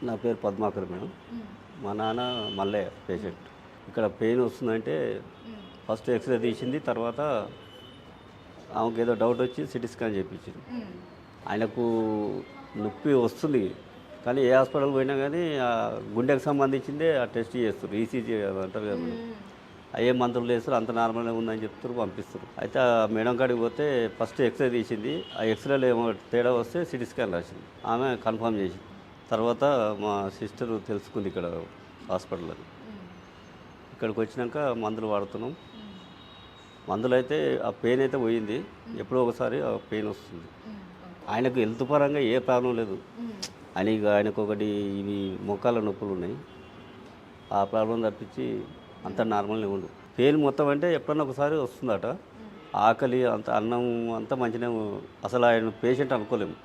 నా పేరు పద్మాకర్ మేడం. మా నాన్న మల్లయ్య పేషెంట్. ఇక్కడ పెయిన్ వస్తుందంటే ఫస్ట్ ఎక్స్రే తీసింది. తర్వాత ఆమెకు ఏదో డౌట్ వచ్చి సిటీ స్కాన్ చేయించింది. ఆయనకు నొప్పి వస్తుంది కానీ ఏ హాస్పిటల్ పోయినా కానీ ఆ గుండెకు సంబంధించిందే ఆ టెస్ట్ చేస్తారు. ఈసీజీ అంటారు కదా మేడం. అయ్యే మందులు వేస్తారు, అంత నార్మల్గా ఉందని చెప్తారు, పంపిస్తారు. అయితే ఆ మేడం కాడికి పోతే ఫస్ట్ ఎక్స్రే తీసింది. ఆ ఎక్స్రేలో ఏమో తేడా వస్తే సిటీ స్కాన్ రాసింది. ఆమె కన్ఫర్మ్ చేసింది. తర్వాత మా సిస్టర్ తెలుసుకుంది ఇక్కడ హాస్పిటల్లో. ఇక్కడికి వచ్చినాక మందులు వాడుతున్నాం. మందులు అయితే ఆ పెయిన్ అయితే పోయింది. ఎప్పుడో ఒకసారి ఆ పెయిన్ వస్తుంది. ఆయనకు హెల్త్ పరంగా ఏ ప్రాబ్లం లేదు. ఆయనకు ఒకటి ఇవి మోకాళ్ళ నొప్పులు ఉన్నాయి. ఆ ప్రాబ్లం తప్పించి అంత నార్మల్గా ఉండు. పెయిన్ మొత్తం అంటే ఎప్పుడన్నా ఒకసారి వస్తుందట. ఆకలి అంత అన్నం అంతా మంచిగా, అసలు ఆయన పేషెంట్ అనుకోలేము.